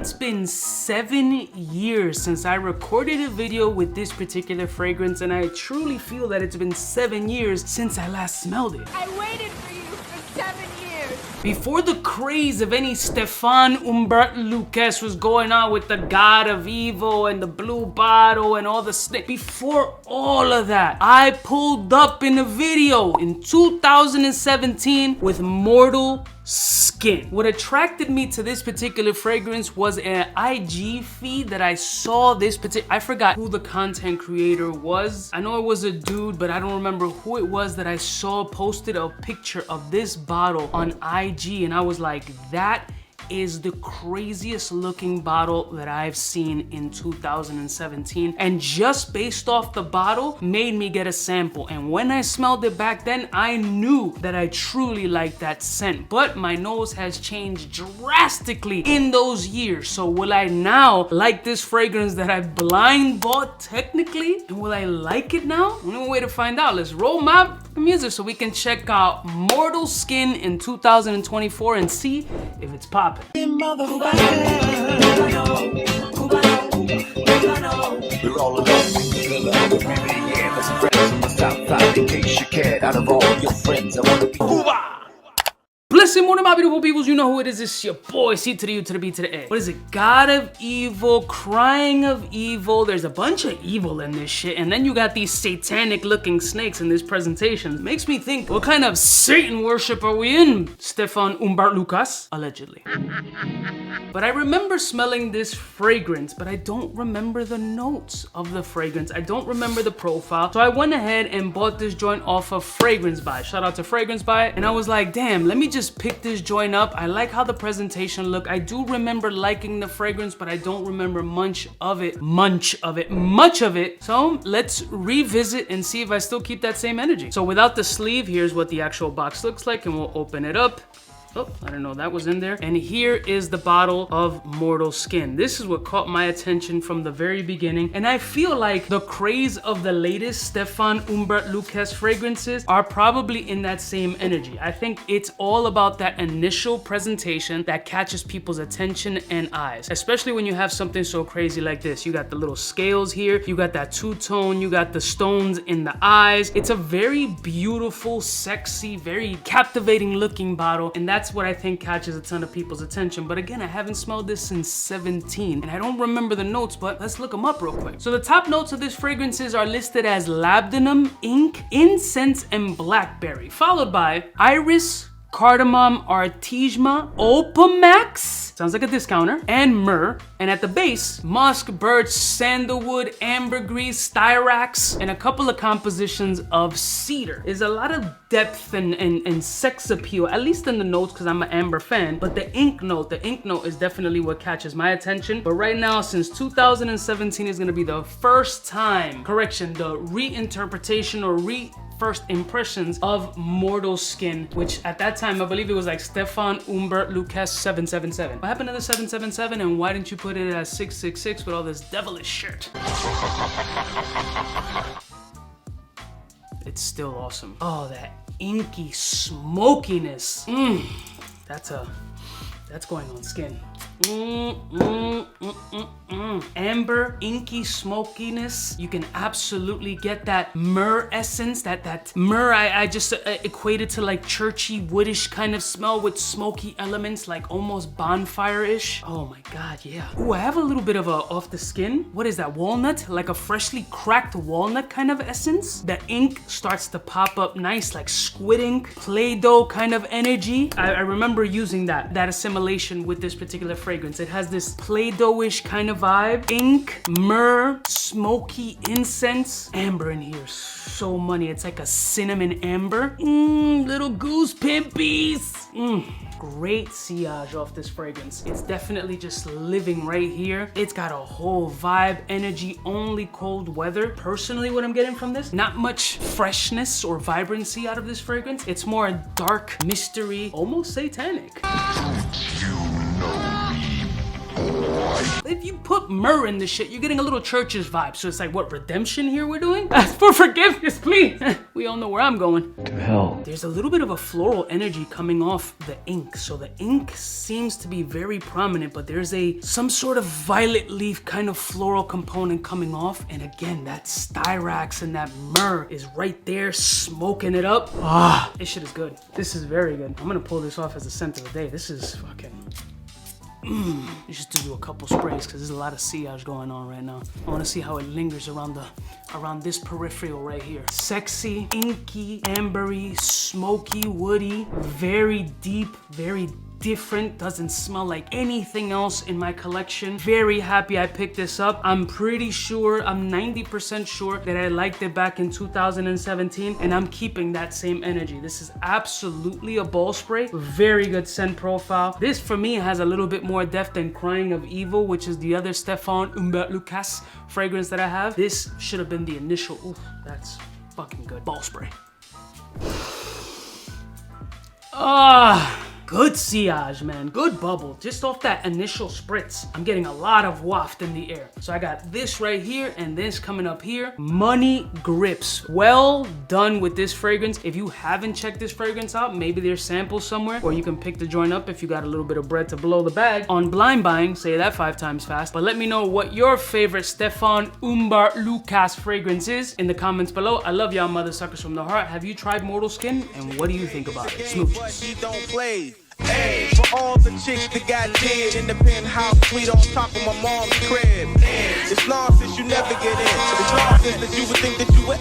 It's been 7 years since I recorded a video with this particular fragrance, and I truly feel that it's been 7 years since I last smelled it. I waited for you for 7 years. Before the craze of any Stephane Humbert Lucas was going on with the God of Evil and the blue bottle and all the snake, before all of that, I pulled up in a video in 2017 with Mortal Skin. What attracted me to this particular fragrance was an IG feed that I saw this particular, I forgot who the content creator was. I know it was a dude, but I don't remember who it was that I saw posted a picture of this bottle on IG, and I was like, that is the craziest looking bottle that I've seen in 2017, and just based off the bottle made me get a sample. And when I smelled it back then, I knew that I truly liked that scent, but my nose has changed drastically in those years. So will I now like this fragrance that I blind bought technically, and will I like it now? Only way to find out. Let's roll my music so we can check out Mortal Skin in 2024 and see if it's popping. We're all alone, yeah, let's friends on the south side in case you cared. Out of all your friends, I want to be Cuba. Blessed morning, my beautiful peoples. You know who it is. It's your boy, C to the U to the B to the A. What is it? God of Evil, Crying of Evil. There's a bunch of evil in this shit. And then you got these satanic looking snakes in this presentation. It makes me think, what kind of Satan worship are we in, Stephane Humbert Lucas? Allegedly. But I remember smelling this fragrance, but I don't remember the notes of the fragrance. I don't remember the profile. So I went ahead and bought this joint off of Fragrance By. Shout out to Fragrance By. And I was like, damn, let me just pick this joint up. I like how the presentation looked. I do remember liking the fragrance, but I don't remember much of it. So let's revisit and see if I still keep that same energy. So without the sleeve, here's what the actual box looks like, and we'll open it up. Oh, I didn't know that was in there. And here is the bottle of Mortal Skin. This is what caught my attention from the very beginning. And I feel like the craze of the latest Stephane Humbert Lucas fragrances are probably in that same energy. I think it's all about that initial presentation that catches people's attention and eyes, especially when you have something so crazy like this. You got the little scales here, you got that two-tone, you got the stones in the eyes. It's a very beautiful, sexy, very captivating looking bottle, and that's what I think catches a ton of people's attention. But again, I haven't smelled this since 17, and I don't remember the notes, but let's look them up real quick. So the top notes of this fragrances are listed as labdanum, ink, incense, and blackberry, followed by iris, cardamom, artesma, opamax, sounds like a discounter, and myrrh. And at the base, musk, birch, sandalwood, ambergris, styrax, and a couple of compositions of cedar. There's a lot of depth and sex appeal, at least in the notes, because I'm an amber fan. But the ink note is definitely what catches my attention. But right now, since 2017 is gonna be the first time, correction, the reinterpretation or first impressions of Mortal Skin, which at that time, I believe it was like Stephane Humbert Lucas 777. What happened to the 777, and why didn't you put it as 666 with all this devilish shirt? It's still awesome. Oh, that inky smokiness. That's going on skin. Amber, inky smokiness. You can absolutely get that myrrh essence. That myrrh, I just equated to like churchy, woodish kind of smell with smoky elements, like almost bonfire-ish. Oh my God, yeah. Ooh, I have a little bit of a off the skin. What is that? Walnut? Like a freshly cracked walnut kind of essence. The ink starts to pop up nice, like squid ink, Play-Doh kind of energy. I remember using that assimilation with this particular fragrance. It has this Play-Doh-ish kind of vibe. Ink, myrrh, smoky incense, amber in here. So money. It's like a cinnamon amber. Little goose pimpies. Great sillage off this fragrance. It's definitely just living right here. It's got a whole vibe, energy, only cold weather. Personally, what I'm getting from this, not much freshness or vibrancy out of this fragrance. It's more dark, mystery, almost satanic. You know me, boy. if you put myrrh in this shit, you're getting a little church's vibe. So it's like, what, redemption here we're doing? Ask for forgiveness, please. We all know where I'm going. To hell. There's a little bit of a floral energy coming off the ink. So the ink seems to be very prominent, but there's some sort of violet leaf kind of floral component coming off. And again, that styrax and that myrrh is right there smoking it up. Ah, this shit is good. This is very good. I'm gonna pull this off as a scent of the day. This is fucking... You just do a couple sprays because there's a lot of 𝗙𝐼𝐍 going on right now. I want to see how it lingers around this peripheral right here. Sexy, inky, ambery, smoky, woody, very deep, very different, doesn't smell like anything else in my collection. Very happy I picked this up. I'm pretty sure, I'm 90% sure that I liked it back in 2017, and I'm keeping that same energy. This is absolutely a ball spray. Very good scent profile. This for me has a little bit more depth than Crying of Evil, which is the other Stephane Humbert fragrance that I have. This should have been the initial. Ooh, that's fucking good. Ball spray. Good 𝗙𝐼𝐍, man. Good bubble. Just off that initial spritz, I'm getting a lot of waft in the air. So I got this right here and this coming up here. Money grips. Well done with this fragrance. If you haven't checked this fragrance out, maybe there's samples somewhere, or you can pick the joint up if you got a little bit of bread to blow the bag. On blind buying, say that 5 times fast. But let me know what your favorite Stephane Humbert fragrance is in the comments below. I love y'all mother suckers from the heart. Have you tried Mortal Skin? And what do you think about it? Smooches. Hey, for all the chicks that got dead in the penthouse suite on top of my mom's crib. It's nonsense you never get in. It's nonsense that you would think that you would